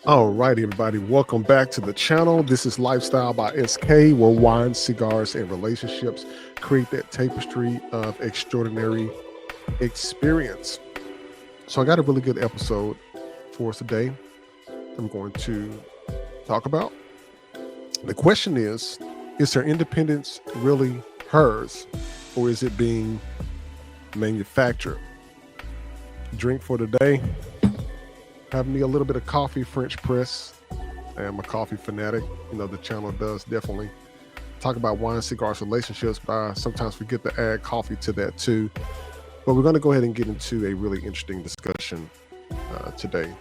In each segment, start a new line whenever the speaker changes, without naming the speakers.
All right, everybody, welcome back to the channel. This is Lifestyle by SK, where wine, cigars, and relationships create that tapestry of extraordinary experience. So I got a really good episode for us today. I'm going to talk about. The question is her independence really hers, or is it being manufactured? Drink for today. Have me a little bit of coffee, French press. I am a coffee fanatic. You know, the channel does definitely talk about wine, cigars, relationships, but I sometimes forget to add coffee to that too. But we're going to go ahead and get into a really interesting discussion today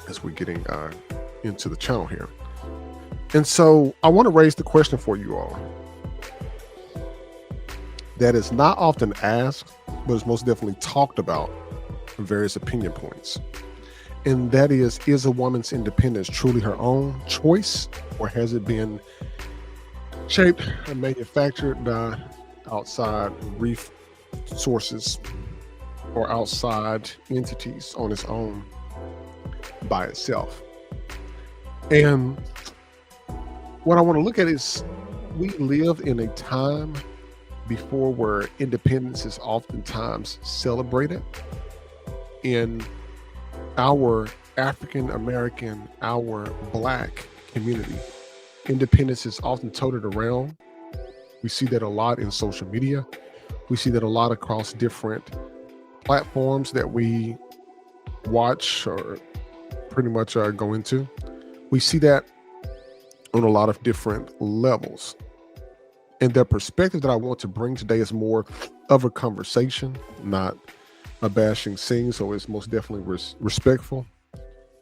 as we're getting into the channel here. And so I want to raise the question for you all that is not often asked, but is most definitely talked about in various opinion points. And that is a woman's independence truly her own choice, or has it been shaped and manufactured by outside resources or outside entities on its own by itself? And what I want to look at is we live in a time before where independence is oftentimes celebrated in our African American, our Black community. Independence is often toted around. We see that a lot in social media. We see that a lot across different platforms that we watch or pretty much go into. We see that on a lot of different levels. And the perspective that I want to bring today is more of a conversation, not a bashing scene. So it's most definitely respectful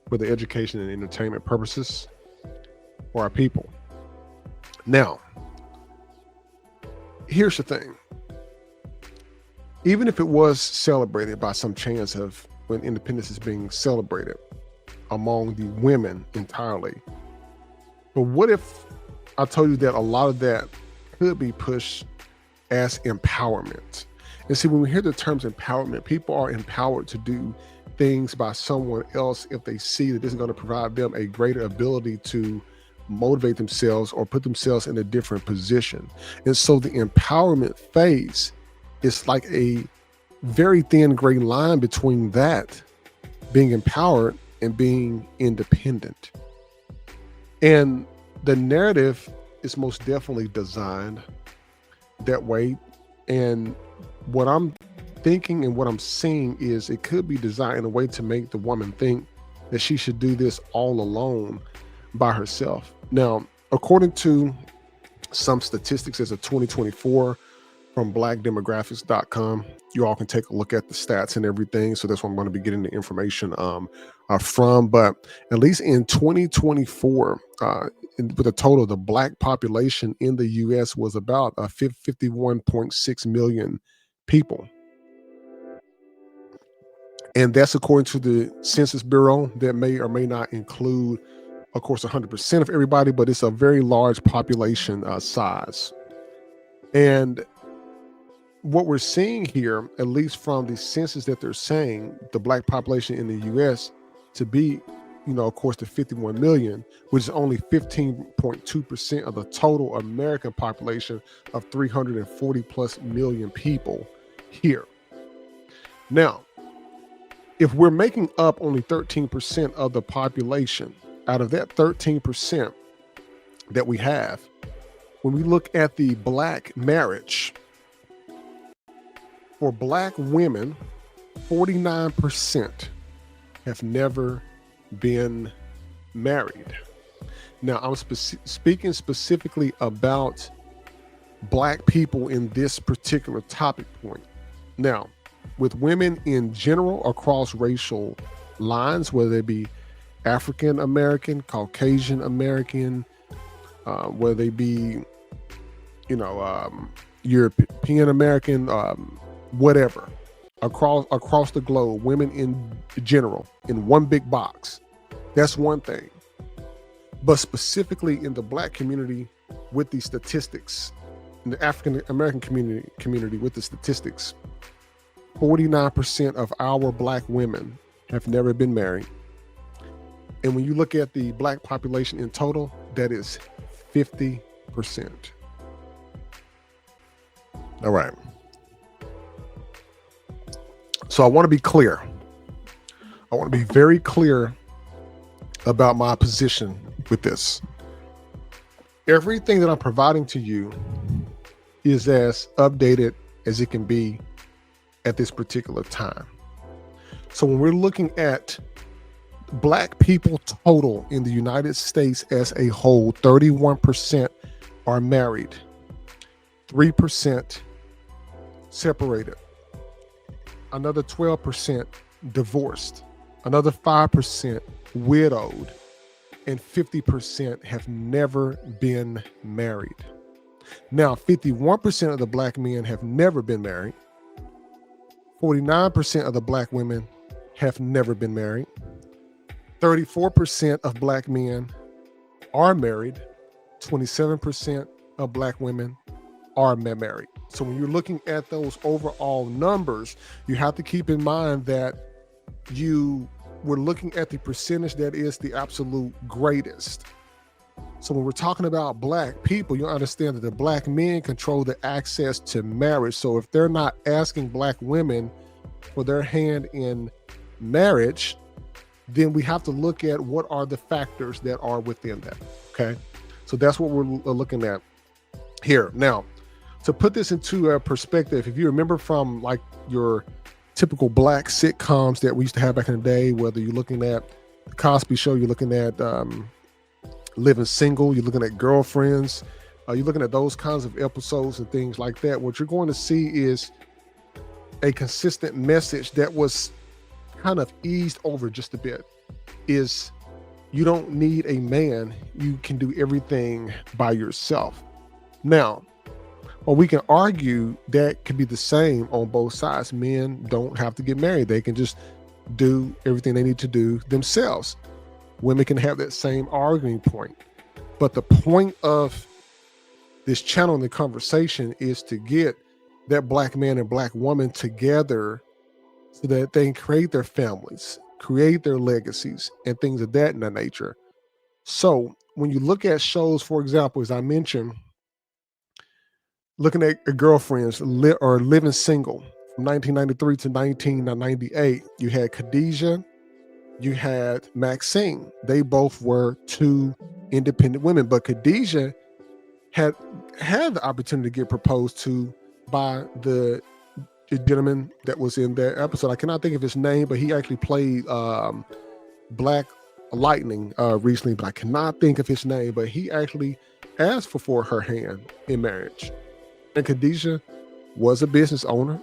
for the education and entertainment purposes for our people. Now, here's the thing. Even if it was celebrated by some chance of when independence is being celebrated among the women entirely, but what if I told you that a lot of that could be pushed as empowerment? And see, when we hear the terms empowerment, people are empowered to do things by someone else if they see that this is going to provide them a greater ability to motivate themselves or put themselves in a different position. And so the empowerment phase is like a very thin gray line between that being empowered and being independent. And the narrative is most definitely designed that way. And what I'm thinking and what I'm seeing is it could be designed in a way to make the woman think that she should do this all alone by herself. Now, according to some statistics as of 2024 from blackdemographics.com, you all can take a look at the stats and everything. So that's what I'm going to be getting the information from. But at least in 2024, with a total, the Black population in the U.S. was about 51.6 million people. And that's according to the Census Bureau. That may or may not include, of course, 100% of everybody, but it's a very large population size. And what we're seeing here, at least from the census that they're saying, the Black population in the U.S. to be, of course, the 51 million, which is only 15.2% of the total American population of 340 plus million people here. Now, if we're making up only 13% of the population, out of that 13% that we have, when we look at the Black marriage, for Black women, 49% have never been married. Now, I'm speaking specifically about Black people in this particular topic point. Now, with women in general across racial lines, whether they be African American, Caucasian American, whether they be, European American, whatever, across the globe, women in general, in one big box, that's one thing. But specifically in the Black community with the statistics, in the African American community with the statistics, 49% of our Black women have never been married. And when you look at the Black population in total, that is 50%. All right. So I want to be clear. I want to be very clear about my position with this. Everything that I'm providing to you is as updated as it can be at this particular time. So when we're looking at Black people total in the United States as a whole, 31% are married, 3% separated, another 12% divorced, another 5% widowed, and 50% have never been married. Now, 51% of the Black men have never been married. 49% of the Black women have never been married. 34% of Black men are married. 27% of Black women are married. So when you're looking at those overall numbers, you have to keep in mind that we're looking at the percentage that is the absolute greatest. So when we're talking about Black people, you understand that the Black men control the access to marriage. So if they're not asking Black women for their hand in marriage, then we have to look at what are the factors that are within that. Okay. So that's what we're looking at here. Now, to put this into a perspective, if you remember from like your typical Black sitcoms that we used to have back in the day, whether you're looking at The Cosby Show, you're looking at Living Single, you're looking at Girlfriends, you're looking at those kinds of episodes and things like that, what you're going to see is a consistent message that was kind of eased over just a bit, is you don't need a man, you can do everything by yourself. Now, or we can argue that could be the same on both sides. Men don't have to get married. They can just do everything they need to do themselves. Women can have that same arguing point. But the point of this channel and the conversation is to get that Black man and Black woman together so that they can create their families, create their legacies, and things of that nature. So when you look at shows, for example, as I mentioned, looking at Girlfriends or Living Single from 1993 to 1998, you had Khadijah, you had Maxine. They both were two independent women, but Khadijah had the opportunity to get proposed to by the gentleman that was in that episode. I cannot think of his name, but he actually played Black Lightning recently, but I cannot think of his name. But he actually asked for her hand in marriage. And Khadijah was a business owner.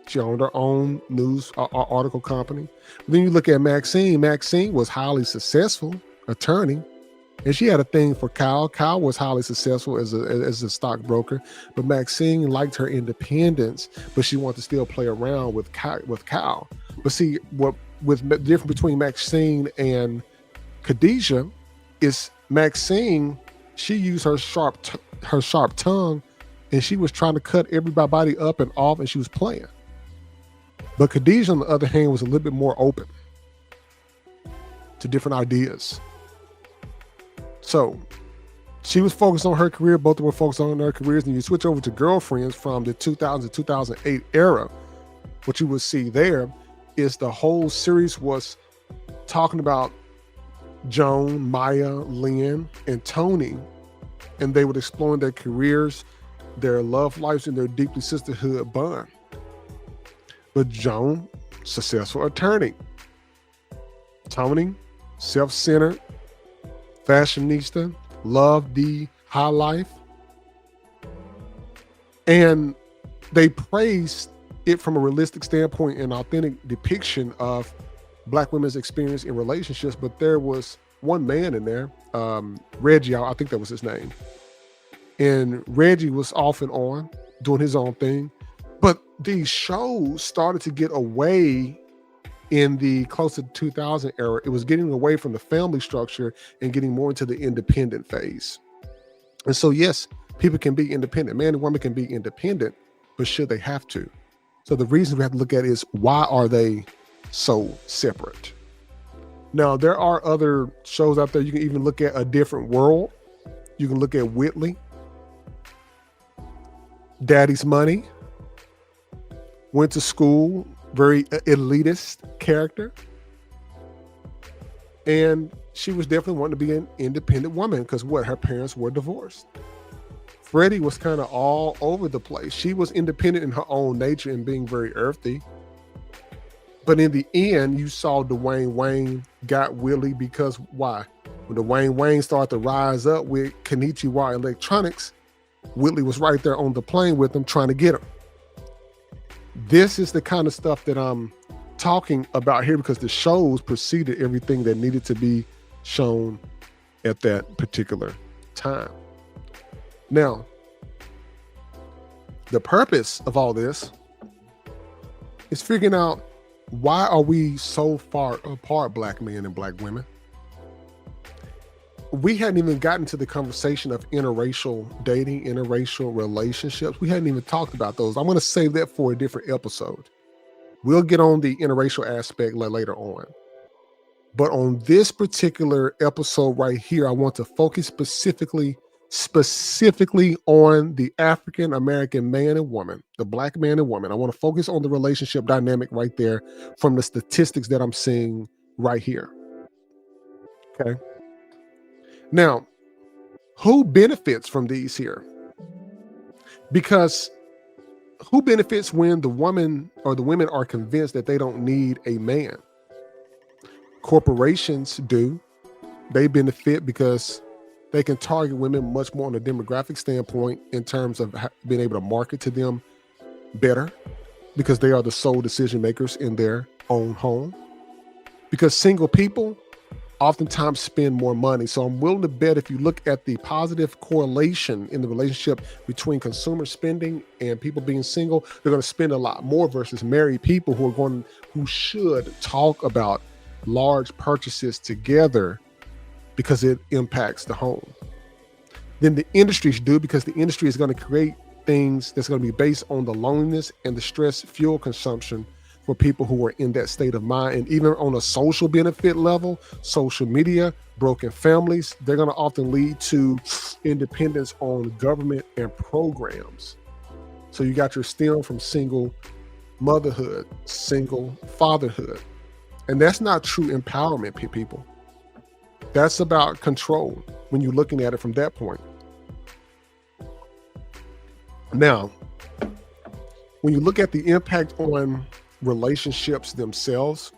She owned her own news article company. But then you look at Maxine. Maxine was highly successful attorney, and she had a thing for Kyle. Kyle was highly successful as a stockbroker, but Maxine liked her independence, but she wanted to still play around with Kyle. But see, what with the difference between Maxine and Khadijah is Maxine, she used her sharp tongue, and she was trying to cut everybody up and off, and she was playing. But Khadijah, on the other hand, was a little bit more open to different ideas. So she was focused on her career. Both of them were focused on their careers. And you switch over to Girlfriends from the 2000 to 2008 era. What you would see there is the whole series was talking about Joan, Maya, Lynn, and Tony. And they would explore their careers, their love lives, and their deeply sisterhood bond. But Joan, successful attorney. Tony, self-centered, fashionista, loved the high life. And they praised it from a realistic standpoint and authentic depiction of Black women's experience in relationships. But there was one man in there, Reggie, I think that was his name. And Reggie was off and on doing his own thing. But these shows started to get away in the close to 2000 era. It was getting away from the family structure and getting more into the independent phase. And so, yes, people can be independent. Man and woman can be independent, but should they have to? So the reason we have to look at is, why are they so separate? Now, there are other shows out there. You can even look at A Different World. You can look at Whitley, Daddy's Money, went to school, very elitist character. And she was definitely wanting to be an independent woman because what? Her parents were divorced. Freddie was kind of all over the place. She was independent in her own nature and being very earthy. But in the end, you saw Dwayne Wayne got Willie because why? When Dwayne Wayne started to rise up with Kanichiwa Electronics, Whitley was right there on the plane with him trying to get him. This is the kind of stuff that I'm talking about here because the shows preceded everything that needed to be shown at that particular time. Now, the purpose of all this is figuring out why are we so far apart, Black men and Black women? We hadn't even gotten to the conversation of interracial dating, interracial relationships. We hadn't even talked about those. I'm going to save that for a different episode. We'll get on the interracial aspect later on. But on this particular episode right here, I want to focus specifically on the African American man and woman, the Black man and woman. I want to focus on the relationship dynamic right there from the statistics that I'm seeing right here. Okay. Now, who benefits from these here? Because who benefits when the woman or the women are convinced that they don't need a man? Corporations do. They benefit because they can target women much more on a demographic standpoint in terms of being able to market to them better because they are the sole decision makers in their own home. Because single people oftentimes spend more money. So I'm willing to bet if you look at the positive correlation in the relationship between consumer spending and people being single, they're going to spend a lot more versus married people who should talk about large purchases together because it impacts the home. Then the industries do because the industry is going to create things that's going to be based on the loneliness and the stress fuel consumption for people who are in that state of mind. And even on a social benefit level, social media, broken families, they're going to often lead to independence on government and programs. So you got your stem from single motherhood, single fatherhood. And that's not true empowerment, people. That's about control when you're looking at it from that point. Now, when you look at the impact on relationships themselves,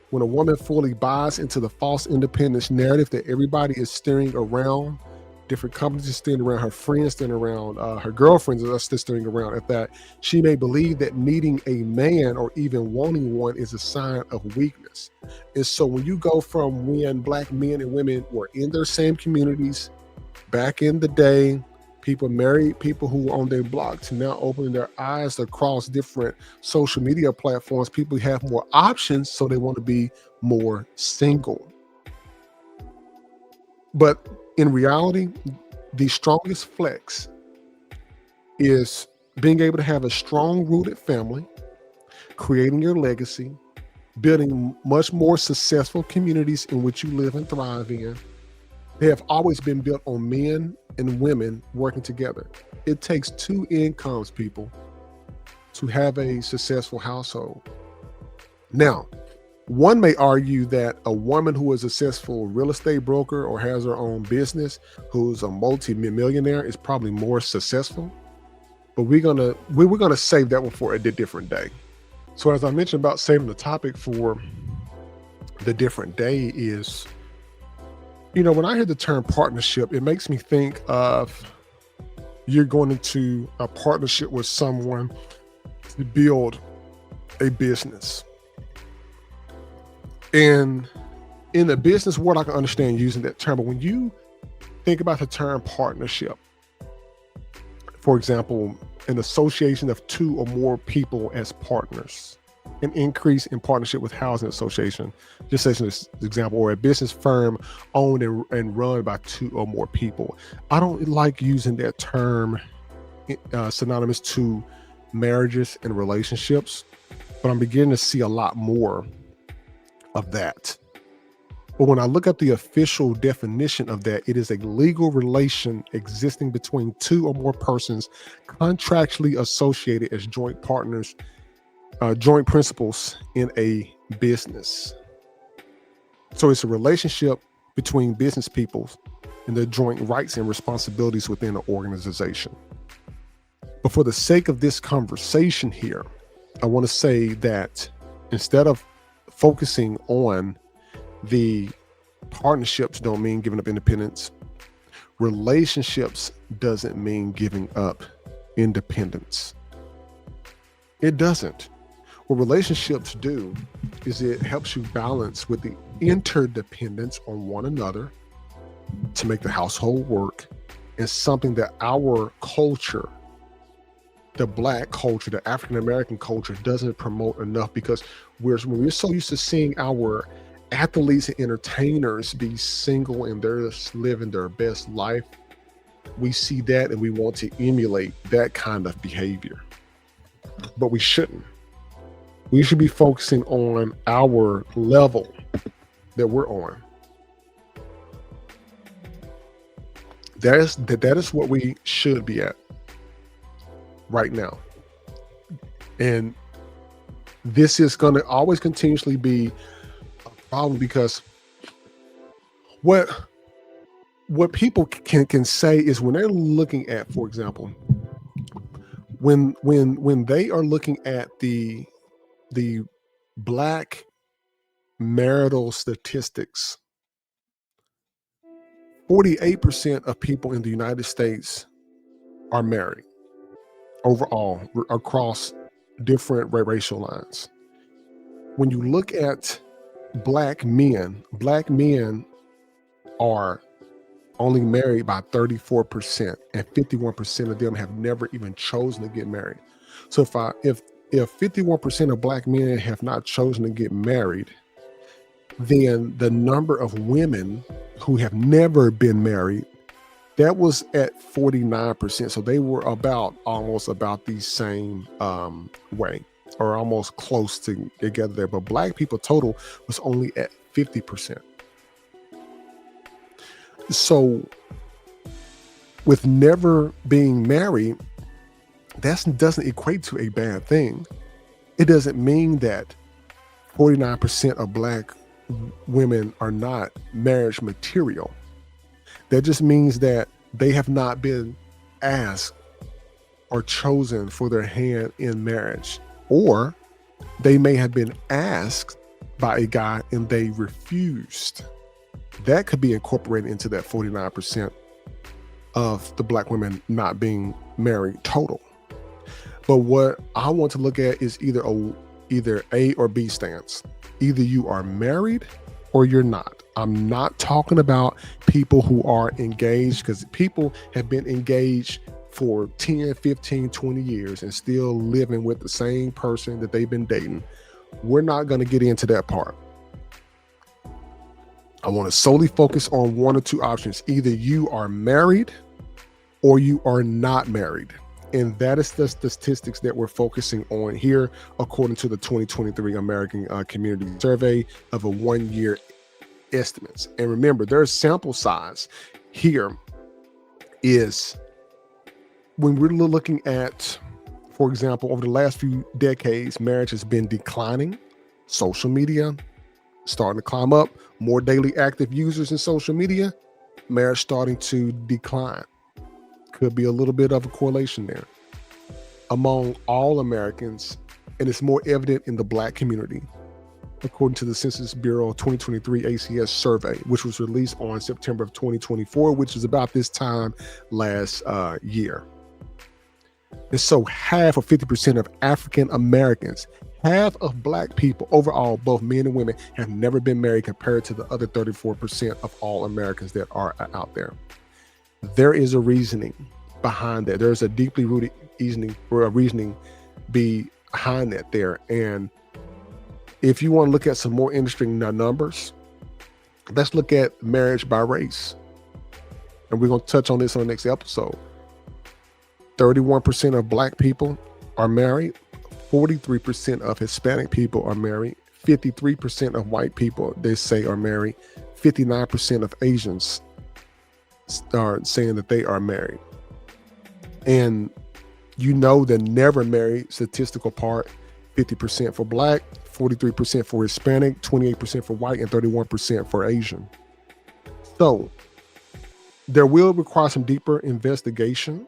when a woman fully buys into the false independence narrative that everybody is steering around, different companies are steering around, her friends steering around, her girlfriends are still steering around at that, she may believe that needing a man or even wanting one is a sign of weakness. And so when you go from when Black men and women were in their same communities back in the day, people married people who were on their block to now opening their eyes across different social media platforms, people have more options, so they want to be more single. But in reality, the strongest flex is being able to have a strong rooted family, creating your legacy, building much more successful communities in which you live and thrive in. They have always been built on men and women working together. It takes two incomes, people, to have a successful household. Now, one may argue that a woman who is a successful real estate broker or has her own business, who's a multi-millionaire, is probably more successful. But we're gonna save that one for a different day. So as I mentioned about saving the topic for the different day is, when I hear the term partnership, it makes me think of you're going into a partnership with someone to build a business. And in the business world, I can understand using that term, but when you think about the term partnership, for example, an association of two or more people as partners, an increase in partnership with housing association, just as an example, or a business firm owned and run by two or more people. I don't like using that term synonymous to marriages and relationships, but I'm beginning to see a lot more of that. But when I look up the official definition of that, it is a legal relation existing between two or more persons contractually associated as joint partners, joint principals in a business. So it's a relationship between business people and their joint rights and responsibilities within an organization. But for the sake of this conversation here, I want to say that instead of focusing on the partnerships don't mean giving up independence, relationships doesn't mean giving up independence. It doesn't. What relationships do is it helps you balance with the interdependence on one another to make the household work, and something that our culture, the Black culture, the African American culture, doesn't promote enough, because we're so used to seeing our athletes and entertainers be single and they're just living their best life. We see that and we want to emulate that kind of behavior, but we shouldn't. We should be focusing on our level that we're on. That is what we should be at right now. And this is going to always continuously be a problem, because what people can say is, when they're looking at, for example, when they are looking at the Black marital statistics, 48% of people in the United States are married overall across different racial lines. When you look at Black men are only married by 34%, and 51% of them have never even chosen to get married. So if 51% of Black men have not chosen to get married, then the number of women who have never been married, that was at 49%. So they were almost about the same way, or almost close together there. But Black people total was only at 50%. So with never being married, that doesn't equate to a bad thing. It doesn't mean that 49% of Black women are not marriage material. That just means that they have not been asked or chosen for their hand in marriage, or they may have been asked by a guy and they refused. That could be incorporated into that 49% of the Black women not being married total. But what I want to look at is either A or B stance. Either you are married or you're not. I'm not talking about people who are engaged, because people have been engaged for 10, 15, 20 years and still living with the same person that they've been dating. We're not going to get into that part. I want to solely focus on one or two options. Either you are married or you are not married. And that is the statistics that we're focusing on here, according to the 2023 American Community Survey of a 1-year estimates. And remember, their sample size here is, when we're looking at, for example, over the last few decades, marriage has been declining. Social media starting to climb up, more daily active users in social media, marriage starting to decline. Could be a little bit of a correlation there among all Americans, and it's more evident in the Black community, according to the Census Bureau 2023 ACS survey, which was released on September of 2024, which is about this time last year. And so half, or 50% of African Americans, half of Black people overall, both men and women, have never been married, compared to the other 34% of all Americans that are out there. There is a reasoning behind that. There's a deeply rooted reasoning behind that there. And if you want to look at some more interesting numbers, let's look at marriage by race. And we're going to touch on this on the next episode. 31% of Black people are married. 43% of Hispanic people are married. 53% of white people, they say, are married. 59% of Asians are saying that they are married. And you know the never married statistical part, 50% for Black, 43% for Hispanic, 28% for white, and 31% for Asian. So there will require some deeper investigation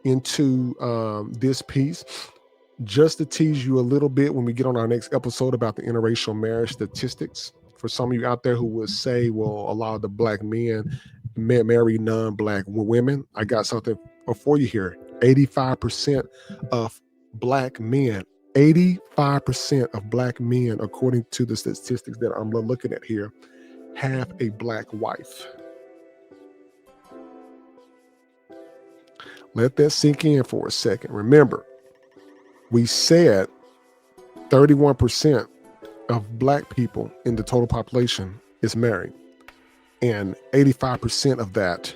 into this piece. Just to tease you a little bit when we get on our next episode about the interracial marriage statistics. For some of you out there who would say, well, a lot of the Black men marry non-Black women, I got something for you here. 85% of Black men, 85% of Black men, according to the statistics that I'm looking at here, have a Black wife. Let that sink in for a second. Remember, we said 31% of Black people in the total population is married. And 85% of that,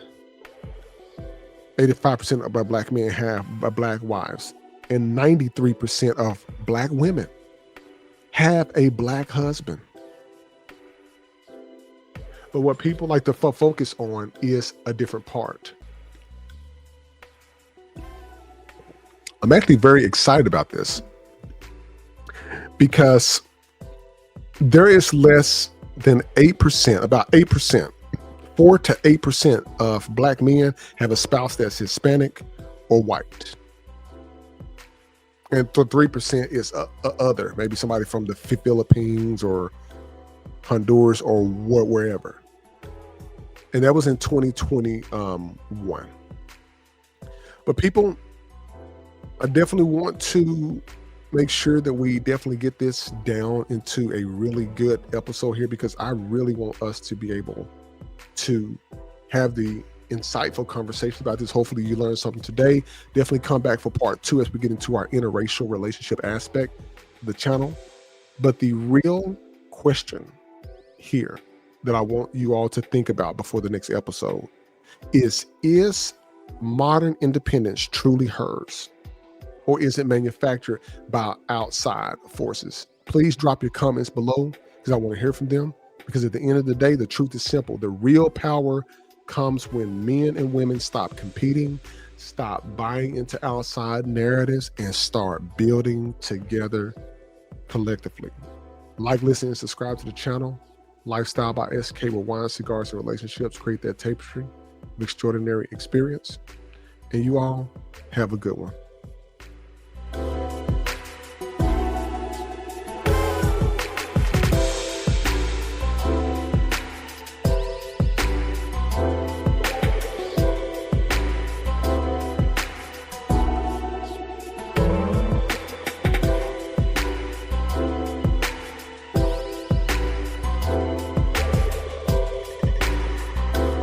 85% of our Black men have Black wives. And 93% of Black women have a Black husband. But what people like to focus on is a different part. I'm actually very excited about this because there is less than 8%, about 8%, 4 to 8% of Black men have a spouse that's Hispanic or white. And 3% is other, maybe somebody from the Philippines or Honduras or wherever. And that was in 2021. But people, I definitely want to make sure that we definitely get this down into a really good episode here, because I really want us to be able to have the insightful conversation about this. Hopefully you learned something today. Definitely come back for part 2 as we get into our interracial relationship aspect of the channel. But the real question here that I want you all to think about before the next episode is modern independence truly hers? Or is it manufactured by outside forces? Please drop your comments below, because I want to hear from them. Because at the end of the day, the truth is simple. The real power comes when men and women stop competing, stop buying into outside narratives, and start building together collectively. Like, listen, and subscribe to the channel. Lifestyle by SK, where wine, cigars, and relationships create that tapestry of extraordinary experience. And you all have a good one.